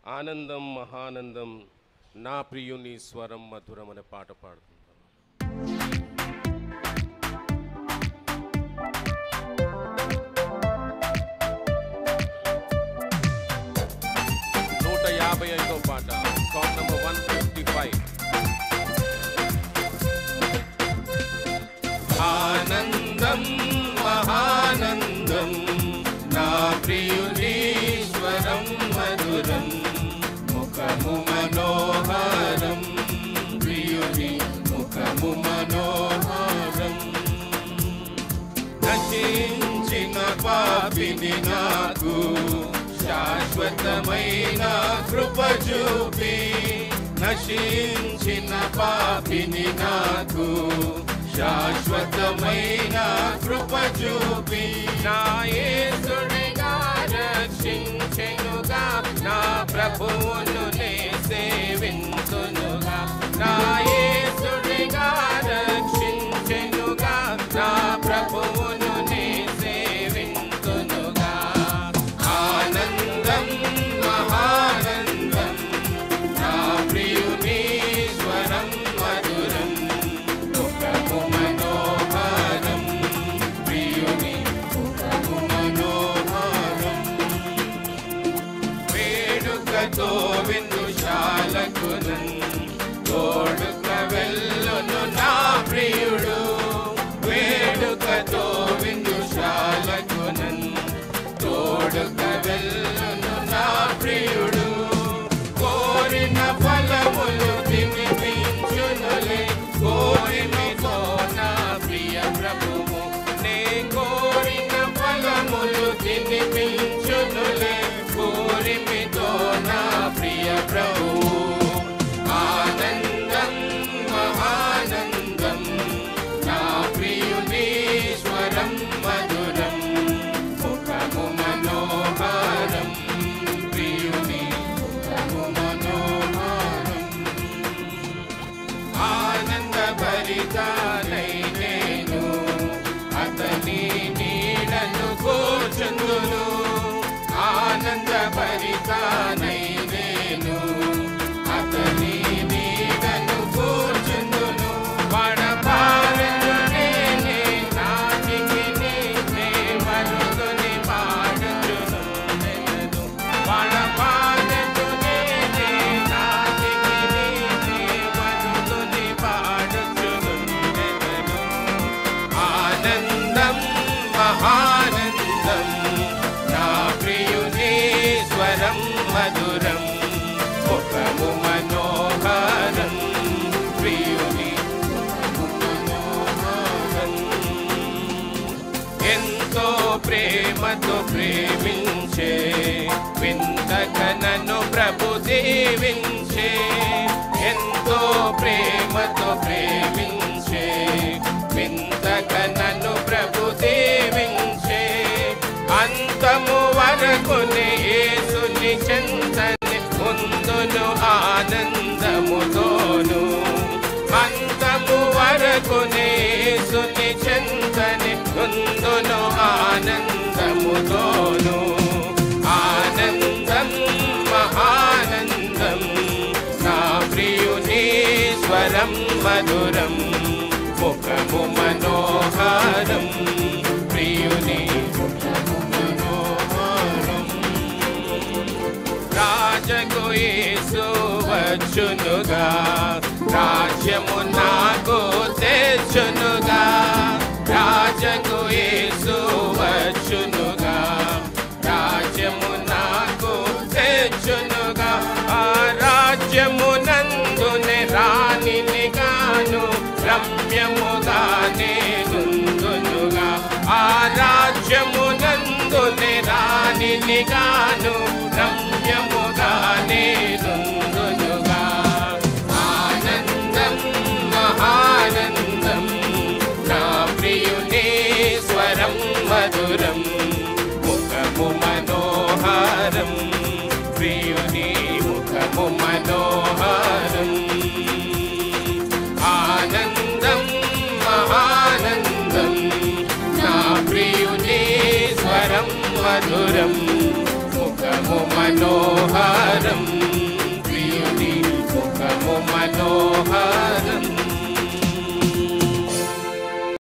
ఆనందం మహానందం నా ప్రియుని స్వరం మధురం అనే పాట పాడుతున్నాను. 155వ పాట, సాంగ్ నంబర్ 155. ఆనందం మహానందం నా ప్రియుని స్వరం మధురం, ముఖము మనోహరం, ప్రియుని ముఖము మనోహరం. నశించిన పాపిని నాకు శాశ్వతమైన కృప చూపి, నశించిన పాపిని నాకు శాశ్వతమైన కృప చూపి, నా యేసునిగా రక్షించెనుగా, నా ప్రభువును నే సేవింతునుగా. నా యేసునిగా రక్షించెనుగా, నా ప్రభువును నే సేవింతునుగా. ఆనందం మహానందం నా ప్రియుని స్వరం మధురం, ముఖము మనోహరం, ప్రియుని ముఖము మనోహరం. వేడుకతో విందుశాలకును తోడుక వెళ్ళును నా ప్రియుడు, వేడుకతో విందుశాలకును తోడుక వెళ్ళును నా ప్రియుడు. కోరిన ఫలములు తినిపించునులే, కోరినతో నా ప్రియ ప్రభువు, నే కోరిన ఫలములు తినిపించునులే, కోరిమితో నా ప్రియ ప్రభువు. ఆనందం మహానందం నా ప్రియుని స్వరం మధురం, ముఖము మనోహరం, ప్రియుని ముఖము మనోహరం. ఆనంద భరితానై నేను అతని నీడను కూర్చుందును, ఆనంద భరితానై నేను అతని నీడను కూర్చుందును. పడపారునే నాటికి నే మరుదుని పాడుచును, పడపారునే నాటికి నే మరుదుని పాడుచును. ఆనందం మహానందం నా ప్రియుని స్వరం మధురం, ముఖము మనోహరం, ప్రియుని ముఖము మనోహరం. ఎంతో ప్రేమతో ప్రేమించే వింతగా నన్ను ప్రభు దీవించే, ఎంతో ప్రేమతో ప్రేమించే వింతగా నన్ను ప్రభు దీవించే. అంతము వరకు యేసుని చెంతని ముందును ఆనందముతోను, అంతము వరకు యేసుని చెంతని ముందును ఆనందముతోను. ఆనందం మహానందం నా ప్రియుని స్వరం మధురం, ముఖము మనోహరం, ప్రియుని ముఖము మనోహరం. రాజకు యేసు వచ్చునుగా, రాజ్యము నాకు తెచ్చునుగా, రాజకు యేసు వచ్చునుగా, రాజ్యము నాకు తెచ్చునుగా. ఆ రాజ్యము నందునే రాణిని గాను రమ్యముగానే నుందునుగా, ఆ రాజ్యము నందునే రాణిని గాను రమ్యముగానే నుందునుగా. ఆనందం మహానందం నా ప్రియుని స్వరం మధురం, ముఖము మనోహరం, ప్రియుని ముఖము మనోహరం. ఆనందం మహానందం నా ప్రియుని స్వరం మధురం, ముఖము మనోహరం. మనోహరం ప్రియుని ముఖము మనోహరం